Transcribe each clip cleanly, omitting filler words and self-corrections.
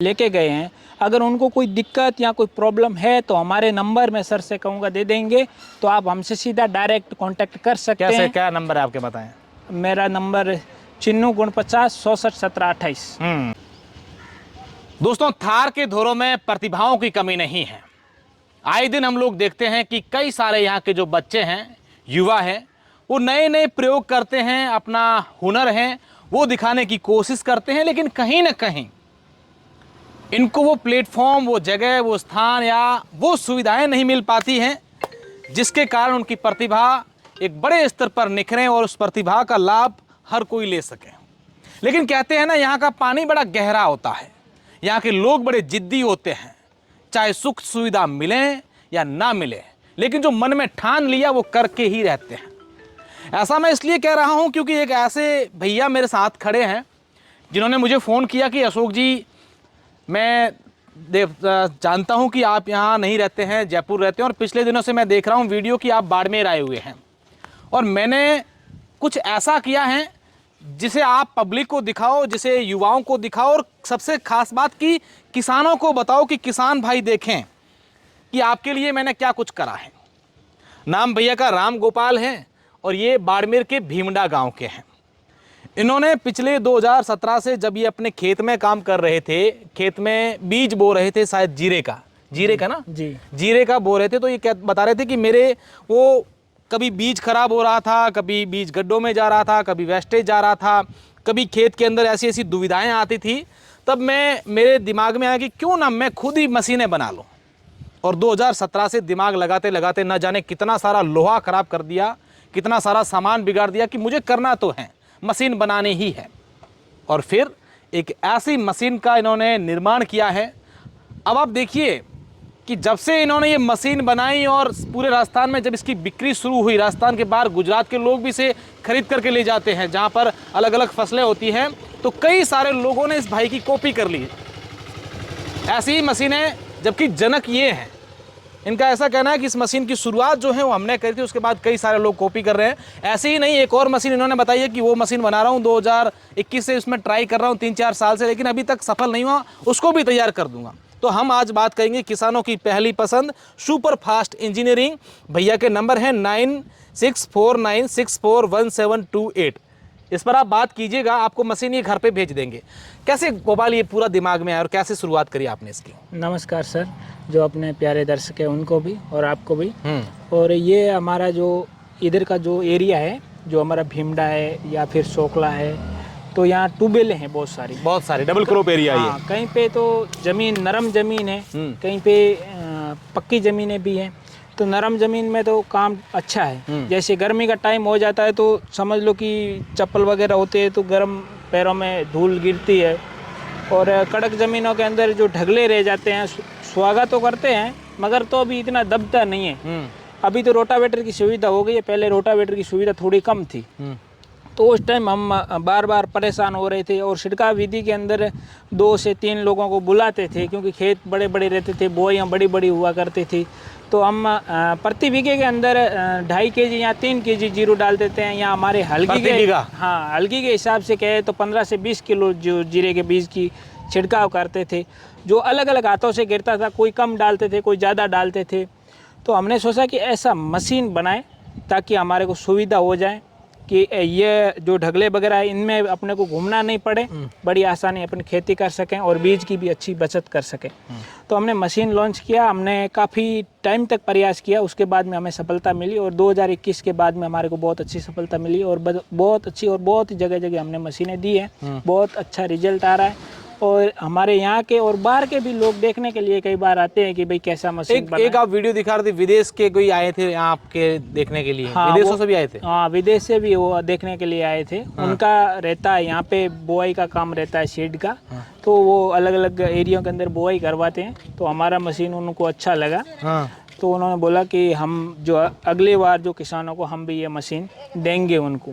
लेके गए हैं। अगर उनको कोई दिक्कत या कोई प्रॉब्लम है तो हमारे नंबर मैं सर से कहूँगा दे देंगे, तो आप हमसे सीधा डायरेक्ट कांटेक्ट कर सकते हैं। कैसे, क्या नंबर है आपके, बताएं। मेरा नंबर 9649 67 17 28। दोस्तों, थार के धोरों में प्रतिभाओं की कमी नहीं है। आए दिन हम लोग देखते हैं कि कई सारे यहाँ के जो बच्चे हैं, युवा हैं, वो नए नए प्रयोग करते हैं, अपना हुनर है वो दिखाने की कोशिश करते हैं, लेकिन कहीं ना कहीं इनको वो प्लेटफॉर्म, वो जगह, वो स्थान या वो सुविधाएं नहीं मिल पाती हैं जिसके कारण उनकी प्रतिभा एक बड़े स्तर पर निखरे और उस प्रतिभा का लाभ हर कोई ले सके। लेकिन कहते हैं ना, यहाँ का पानी बड़ा गहरा होता है, यहाँ के लोग बड़े जिद्दी होते हैं, चाहे सुख सुविधा मिले या ना मिले, लेकिन जो मन में ठान लिया वो करके ही रहते हैं। ऐसा मैं इसलिए कह रहा हूँ क्योंकि एक ऐसे भैया मेरे साथ खड़े हैं जिन्होंने मुझे फ़ोन किया कि अशोक जी, मैं जानता हूँ कि आप यहाँ नहीं रहते हैं, जयपुर रहते हैं, और पिछले दिनों से मैं देख रहा हूँ वीडियो कि आप बाड़मेर आए हुए हैं, और मैंने कुछ ऐसा किया है जिसे आप पब्लिक को दिखाओ, जिसे युवाओं को दिखाओ, और सबसे खास बात कि किसानों को बताओ कि किसान भाई देखें कि आपके लिए मैंने क्या कुछ करा है। नाम भैया का राम गोपाल है और ये बाड़मेर के भीमडा गांव के हैं। इन्होंने पिछले 2017 से जब ये अपने खेत में काम कर रहे थे, खेत में बीज बो रहे थे, शायद जीरे का ना जी, जीरे का बो रहे थे, तो ये क्या बता रहे थे कि मेरे वो कभी बीज खराब हो रहा था, कभी बीज गड्ढों में जा रहा था, कभी वेस्टेज जा रहा था, कभी खेत के अंदर ऐसी ऐसी दुविधाएं आती थी। तब मेरे दिमाग में आया कि क्यों ना मैं खुद ही मशीनें बना लूँ, और 2017 से दिमाग लगाते लगाते न जाने कितना सारा लोहा खराब कर दिया, कितना सारा सामान बिगाड़ दिया कि मुझे करना तो है, मशीन बनानी ही है। और फिर एक ऐसी मशीन का इन्होंने निर्माण किया है। अब आप देखिए कि जब से इन्होंने ये मशीन बनाई और पूरे राजस्थान में जब इसकी बिक्री शुरू हुई, राजस्थान के बाहर गुजरात के लोग भी इसे खरीद करके ले जाते हैं, जहाँ पर अलग अलग फसलें होती हैं, तो कई सारे लोगों ने इस भाई की कॉपी कर ली। ऐसी ही मशीनें, जबकि जनक ये हैं, इनका ऐसा कहना है कि इस मशीन की शुरुआत जो है वो हमने करी थी, उसके बाद कई सारे लोग कॉपी कर रहे हैं। ऐसे ही नहीं, एक और मशीन इन्होंने बताई है कि वो मशीन बना रहा हूँ, 2021 से उसमें ट्राई कर रहा हूँ, 3-4 साल से, लेकिन अभी तक सफल नहीं हुआ, उसको भी तैयार कर दूंगा। तो हम आज बात करेंगे किसानों की पहली पसंद सुपर फास्ट इंजीनियरिंग। भैया के नंबर है 9649641728। इस पर आप बात कीजिएगा, आपको मशीन ये घर पे भेज देंगे। कैसे गोपाल ये पूरा दिमाग में आया और कैसे शुरुआत करी आपने इसकी? नमस्कार सर, जो अपने प्यारे दर्शक है उनको भी और आपको भी। और ये हमारा जो इधर का जो एरिया है, जो हमारा भीमडा है या फिर सोकला है, तो यहाँ ट्यूबवेल हैं बहुत सारी डबल क्रॉप एरिया है। कहीं पे तो जमीन नरम जमीन है, कहीं पे पक्की ज़मीनें भी हैं। तो नरम ज़मीन में तो काम अच्छा है। जैसे गर्मी का टाइम हो जाता है तो समझ लो कि चप्पल वगैरह होते हैं तो गर्म पैरों में धूल गिरती है, और कड़क ज़मीनों के अंदर जो ढगले रह जाते हैं, स्वागत तो करते हैं मगर तो अभी इतना दबता नहीं है। अभी तो रोटावेटर की सुविधा हो गई है, पहले रोटावेटर की सुविधा थोड़ी कम थी, तो उस टाइम हम बार बार परेशान हो रहे थे। और छिड़काव विधि के अंदर 2 से 3 लोगों को बुलाते थे, क्योंकि खेत बड़े बड़े रहते थे, बोइयाँ बड़ी बड़ी हुआ करती थी। तो हम प्रति बीघे के अंदर 2.5 kg या 3 kg जीरो डाल देते हैं, या हमारे हल्की के हल्की के हिसाब से कहे तो 15 से 20 किलो जो जीरे के बीज की छिड़काव करते थे, जो अलग अलग हाथों से गिरता था, कोई कम डालते थे, कोई ज़्यादा डालते थे। तो हमने सोचा कि ऐसा मशीन बनाए ताकि हमारे को सुविधा हो जाए कि ये जो ढगले वगैरह है इनमें अपने को घूमना नहीं पड़े, बड़ी आसानी अपनी खेती कर सकें और बीज की भी अच्छी बचत कर सकें। तो हमने मशीन लॉन्च किया, हमने काफ़ी टाइम तक प्रयास किया, उसके बाद में हमें सफलता मिली, और 2021 के बाद में हमारे को बहुत अच्छी सफलता मिली, और बहुत अच्छी और बहुत जगह जगह हमने मशीनें दी हैं, बहुत अच्छा रिजल्ट आ रहा है। और हमारे यहाँ के और बाहर के भी लोग देखने के लिए कई बार आते हैं कि भाई कैसा मशीन एक आप वीडियो दिखा रहे थे, विदेश के कोई आए थे यहाँ आपके देखने के लिए? हाँ, विदेशों से भी आए थे? हाँ, विदेश से भी वो देखने के लिए आए थे। हाँ। उनका रहता है यहाँ पे बुआई का काम रहता है सीड का। हाँ। तो वो अलग अलग एरिया के अंदर बुआई करवाते हैं, तो हमारा मशीन उनको अच्छा लगा। हाँ। तो उन्होंने बोला कि हम जो अगली बार जो किसानों को हम भी ये मशीन देंगे उनको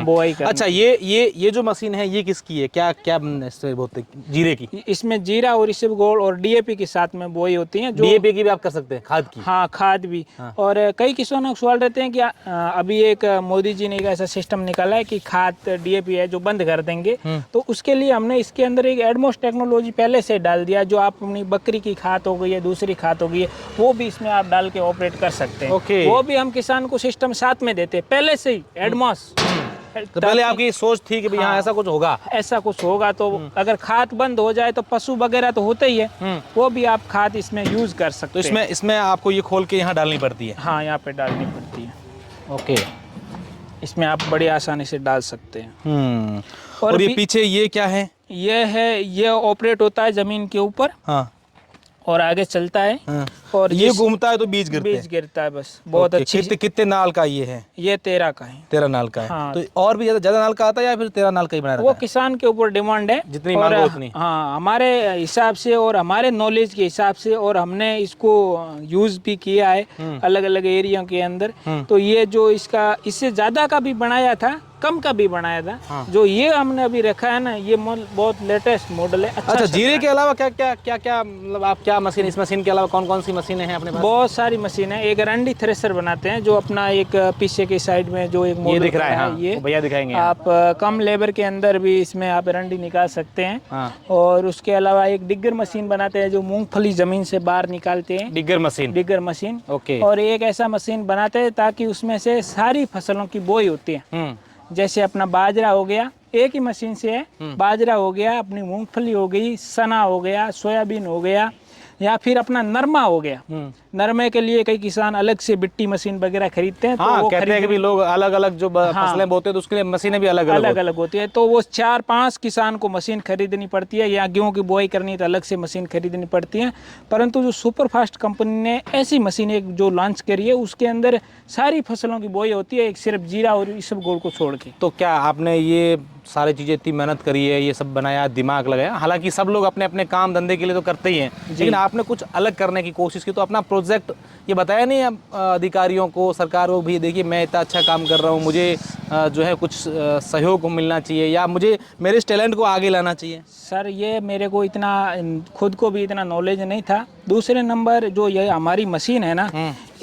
बुआई करने। अच्छा, ये जो मशीन है ये किसकी है? क्या क्या इसमें बोलते हैं? जीरे की? इसमें जीरा और इसब गोल्ड और डीएपी के साथ में बुआई होती है। जो डीएपी की भी आप कर सकते हैं, खाद की? हाँ, खाद भी। और कई किसानों को सवाल रहते हैं कि अभी एक मोदी जी ने एक ऐसा सिस्टम निकाला है कि खाद डीएपी है जो बंद कर देंगे, तो उसके लिए हमने इसके अंदर एक एडमोस टेक्नोलॉजी पहले से डाल दिया। जो आप अपनी बकरी की खाद हो गई है, दूसरी खाद हो गई है, वो भी इसमें आप डाल के ऑपरेट कर सकते हैं। ओके। वो भी हम किसान को सिस्टम साथ में देते हैं पहले से ही, एडमोस। तो पहले आपकी सोच थी कि भाई यहाँ ऐसा कुछ होगा, ऐसा कुछ होगा, तो अगर खाद बंद हो जाए तो पशु वगैरह तो होते ही है, वो भी आप खाद इसमें यूज कर सकते तो हैं। इसमें आपको ये खोल के यहाँ डालनी पड़ती है? हाँ, यहाँ पे डालनी पड़ती है। ओके। इसमें आप बड़ी आसानी से डाल सकते हैं। और ये पीछे ये क्या है? ये ऑपरेट होता है जमीन के ऊपर। हाँ। और आगे चलता है। हाँ। और ये घूमता है तो बीज गिरता है बस। बहुत अच्छी। कितने नाल का ये है? ये 13 का है। 13 नाल का है। हाँ। तो और भी ज्यादा नाल का आता है या फिर 13 नाल का ही बना रहता है? वो किसान के ऊपर डिमांड है, जितनी मांग हो उतनी। हाँ, हमारे हिसाब से और हमारे नॉलेज के हिसाब से, और हमने इसको यूज भी किया है अलग अलग एरिया के अंदर। तो ये जो इसका इससे ज्यादा का भी बनाया था, कम का भी बनाया था। हाँ। जो ये हमने अभी रखा है ना, ये बहुत लेटेस्ट मॉडल है। अच्छा, जीरे के अलावा क्या क्या क्या क्या मतलब आप क्या मशीन, इस मशीन के अलावा कौन कौन सी मशीनें हैं अपने पास? बहुत सारी मशीन है। एक रंडी थ्रेसर बनाते हैं, जो अपना एक पीछे के साइड में जो एक ये दिख रहा है। हाँ, ये भैया दिखाएंगे। आप कम लेबर के अंदर भी इसमें आप रंडी निकाल सकते हैं। हाँ। और उसके अलावा एक डिगर मशीन बनाते हैं, जो मूंगफली जमीन से बाहर निकालते हैं। Digger machine. ओके। और एक ऐसा मशीन बनाते हैं ताकि उसमें से सारी फसलों की बोई होती है। जैसे अपना बाजरा हो गया, एक ही मशीन से है। बाजरा हो गया, अपनी मूंगफली हो गई, सना हो गया, सोयाबीन हो गया, या फिर अपना नरमा हो गया। नरमे के लिए कई किसान अलग से बिट्टी मशीन वगैरह खरीदते हैं। हाँ, तो वो कहते हैं कि भी लोग अलग अलग जो फसलें बोते हैं तो उसके लिए मशीनें भी अलग अलग होती है। तो वो 4-5 किसान को मशीन खरीदनी पड़ती है, या गेहूं की बुआई करनी है तो अलग से मशीन खरीदनी पड़ती है। परंतु जो सुपर फास्ट कंपनी ने ऐसी मशीन एक जो लॉन्च करी है, उसके अंदर सारी फसलों की बुआई होती है, एक सिर्फ जीरा और इसबगोल को छोड़ के। तो क्या आपने ये सारी चीज़ें इतनी मेहनत करी है, ये सब बनाया, दिमाग लगाया? हालांकि सब लोग अपने अपने काम धंधे के लिए तो करते ही हैं, लेकिन आपने कुछ अलग करने की कोशिश की। तो अपना प्रोजेक्ट ये बताया नहीं अधिकारियों को, सरकार को भी, देखिए मैं इतना अच्छा काम कर रहा हूँ, मुझे जो है कुछ सहयोग मिलना चाहिए, या मुझे मेरे इस टैलेंट को आगे लाना चाहिए? सर, ये मेरे को इतना खुद को भी इतना नॉलेज नहीं था। दूसरे नंबर, जो ये हमारी मशीन है ना,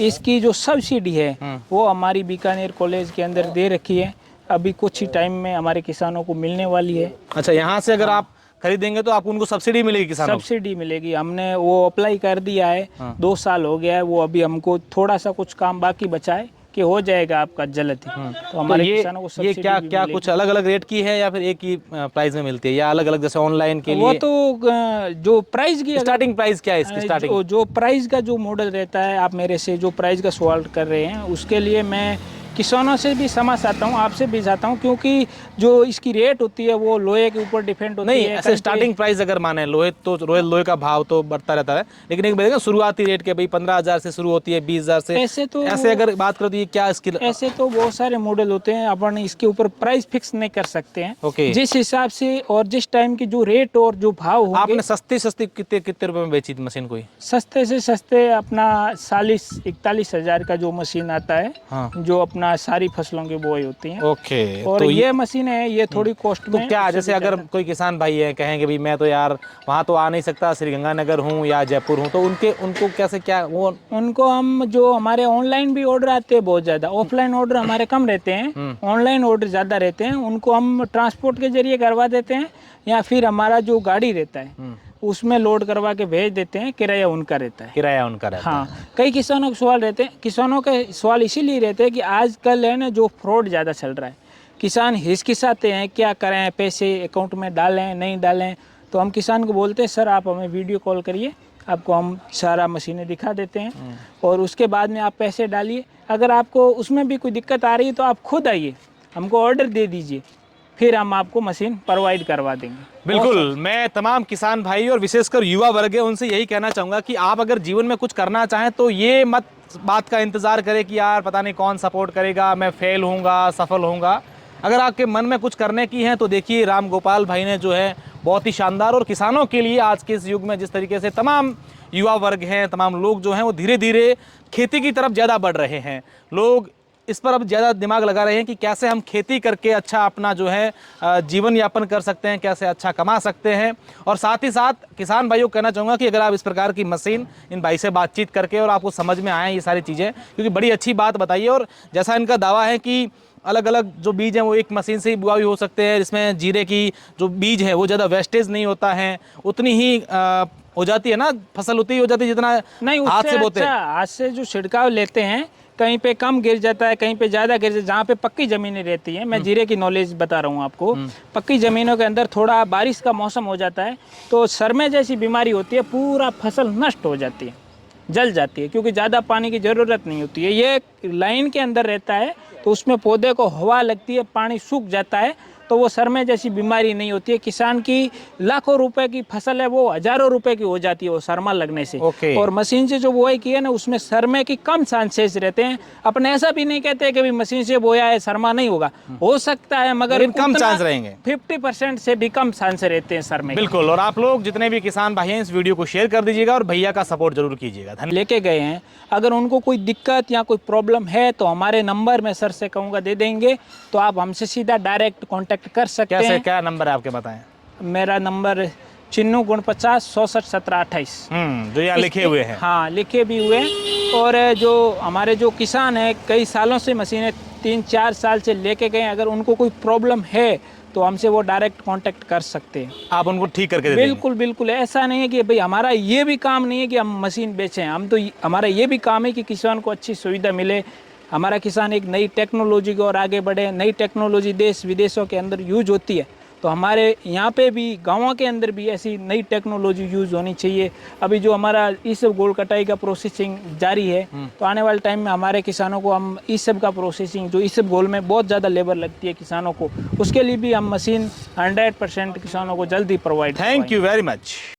इसकी जो सब्सिडी है वो हमारी बीकानेर कॉलेज के अंदर दे रखी है। अभी कुछ ही टाइम में हमारे किसानों को मिलने वाली है। अच्छा, यहाँ से अगर आप खरीदेंगे तो आपको उनको सब्सिडी मिलेगी? किसानों को सब्सिडी मिलेगी। हमने वो अप्लाई कर दिया है। 2 साल हो गया है। वो अभी हमको थोड़ा सा कुछ काम बाकी बचा है कि हो जाएगा आपका जल्द ही। तो हमारे किसानों को ये क्या कुछ अलग अलग रेट की है या फिर एक ही प्राइस में मिलती है, या अलग अलग जैसे ऑनलाइन के लिए? वो तो जो प्राइस की स्टार्टिंग प्राइस क्या है इसकी? स्टार्टिंग जो प्राइस का जो मॉडल रहता है, आप मेरे से जो प्राइस का सवाल कर रहे हैं, उसके लिए मैं किसानों से भी समझ आता हूँ, आपसे भी चाहता हूँ, क्योंकि जो इसकी रेट होती है वो लोहे के ऊपर डिपेंड होती है। नहीं, ऐसे स्टार्टिंग प्राइस अगर माने, लोहे का भाव तो बढ़ता रहता है, लेकिन एक बताइए शुरुआती रेट के भाई 15,000 से शुरू होती है, 20,000 से। ऐसे अगर बात करो तो ये क्या इसकी? ऐसे तो बहुत सारे मॉडल होते हैं, अपन इसके ऊपर प्राइस फिक्स नहीं कर सकते हैं। ओके। जिस हिसाब से और जिस टाइम की जो रेट और जो भाव होंगे। आपने सस्ती कितने रुपए में बेची थी मशीन कोई? सस्ते से सस्ते अपना 40-41 हज़ार का जो मशीन आता है। हाँ। जो अपना सारी फसलों की बुआई होती है। ओके। और तो ये मशीन है, ये थोड़ी कॉस्ट में। तो क्या जैसे अगर कोई किसान भाई है, कहेंगे भी मैं तो यार वहाँ तो आ नहीं सकता, श्रीगंगानगर हूँ या जयपुर हूँ, तो उनको कैसे क्या वो? उनको हम जो हमारे ऑनलाइन भी ऑर्डर आते हैं बहुत ज़्यादा, ऑफलाइन ऑर्डर हमारे कम रहते हैं, ऑनलाइन ऑर्डर ज़्यादा रहते हैं। उनको हम ट्रांसपोर्ट के जरिए करवा देते हैं, या फिर हमारा जो गाड़ी रहता है उसमें लोड करवा के भेज देते हैं। किराया उनका रहता है। हाँ, कई किसानों के सवाल रहते हैं। किसानों के सवाल इसीलिए रहते हैं कि आजकल है ना, जो फ्रॉड ज़्यादा चल रहा है, किसान हिचकिचाते हैं, क्या करें, पैसे अकाउंट में डालें नहीं डालें। तो हम किसान को बोलते हैं, सर आप हमें वीडियो कॉल करिए, आपको हम सारा मशीनें दिखा देते हैं, और उसके बाद में आप पैसे डालिए। अगर आपको उसमें भी कोई दिक्कत आ रही है तो आप खुद आइए, हमको ऑर्डर दे दीजिए, फिर हम आपको मशीन प्रोवाइड करवा देंगे। बिल्कुल। मैं तमाम किसान भाई और विशेषकर युवा वर्ग है उनसे यही कहना चाहूँगा कि आप अगर जीवन में कुछ करना चाहें तो ये मत बात का इंतज़ार करें कि यार पता नहीं कौन सपोर्ट करेगा, मैं फेल होऊंगा, सफल होऊंगा। अगर आपके मन में कुछ करने की है तो देखिए, राम गोपाल भाई ने जो है बहुत ही शानदार। और किसानों के लिए आज के इस युग में जिस तरीके से तमाम युवा वर्ग हैं, तमाम लोग जो हैं वो धीरे धीरे खेती की तरफ ज़्यादा बढ़ रहे हैं। लोग इस पर अब ज़्यादा दिमाग लगा रहे हैं कि कैसे हम खेती करके अच्छा अपना जो है जीवन यापन कर सकते हैं, कैसे अच्छा कमा सकते हैं। और साथ ही साथ किसान भाइयों को कहना चाहूँगा कि अगर आप इस प्रकार की मशीन इन भाई से बातचीत करके और आपको समझ में आए ये सारी चीज़ें, क्योंकि बड़ी अच्छी बात बताइए। और जैसा इनका दावा है कि अलग अलग जो बीज हैं वो एक मशीन से ही बुआई हो सकते हैं, जिसमें जीरे की जो बीज है वो ज़्यादा वेस्टेज नहीं होता है, उतनी ही हो जाती है ना, फसल उतनी ही हो जाती है जितना नहीं, हाथ से बोते हैं। हाथ से जो छिड़काव लेते हैं कहीं पे कम गिर जाता है, कहीं पे ज़्यादा गिर जाता है। जहाँ पे पक्की ज़मीनें रहती हैं, मैं जीरे की नॉलेज बता रहा हूँ आपको, पक्की ज़मीनों के अंदर थोड़ा बारिश का मौसम हो जाता है तो सरमे जैसी बीमारी होती है, पूरा फसल नष्ट हो जाती है, जल जाती है, क्योंकि ज़्यादा पानी की ज़रूरत नहीं होती है। ये लाइन के अंदर रहता है तो उसमें पौधे को हवा लगती है, पानी सूख जाता है, तो वो सरमे जैसी बीमारी नहीं होती है। किसान की लाखों रुपए की फसल है वो हजारों रुपए की हो जाती है वो सरमा लगने से। और मशीन से जो बुआई की है ना उसमें सरमे की कम चांसेस रहते हैं। अपने ऐसा भी नहीं कहते कि भी मशीन से बोया है सरमा नहीं होगा, हो सकता है मगर कम चांस रहेंगे, 50% से भी कम चांस रहते हैं सरमे। बिल्कुल। और आप लोग जितने भी किसान भाई हैं इस वीडियो को शेयर कर दीजिएगा और भैया का सपोर्ट जरूर कीजिएगा। लेके गए हैं, अगर उनको कोई दिक्कत या कोई प्रॉब्लम है तो हमारे नंबर मैं सर से कहूँगा दे देंगे, तो आप हमसे सीधा डायरेक्ट कांटेक्ट कर सकते हैं। क्या नंबर है आपके बताएं? मेरा नंबर 94 66 17 28 जो यहाँ लिखे हुए हैं। हाँ, लिखे भी हुए हैं। और जो हमारे जो किसान हैं कई सालों से मशीनें 3-4 साल से लेके गए, अगर उनको कोई प्रॉब्लम है तो हमसे वो डायरेक्ट कांटेक्ट कर सकते हैं, आप उनको ठीक करके दे देंगे। बिल्कुल बिल्कुल। ऐसा नहीं है कि भाई हमारा ये भी काम नहीं है कि हम मशीन बेचें, हम तो हमारा ये भी काम है कि किसान को अच्छी सुविधा मिले। हमारा किसान एक नई टेक्नोलॉजी की ओर आगे बढ़े। नई टेक्नोलॉजी देश विदेशों के अंदर यूज होती है, तो हमारे यहाँ पे भी गाँवों के अंदर भी ऐसी नई टेक्नोलॉजी यूज होनी चाहिए। अभी जो हमारा इसब गोल कटाई का प्रोसेसिंग जारी है, तो आने वाले टाइम में हमारे किसानों को हम इसब का प्रोसेसिंग, जो इसब गोल में बहुत ज़्यादा लेबर लगती है किसानों को, उसके लिए भी हम मशीन 100% किसानों को जल्दी provide. Thank you very much.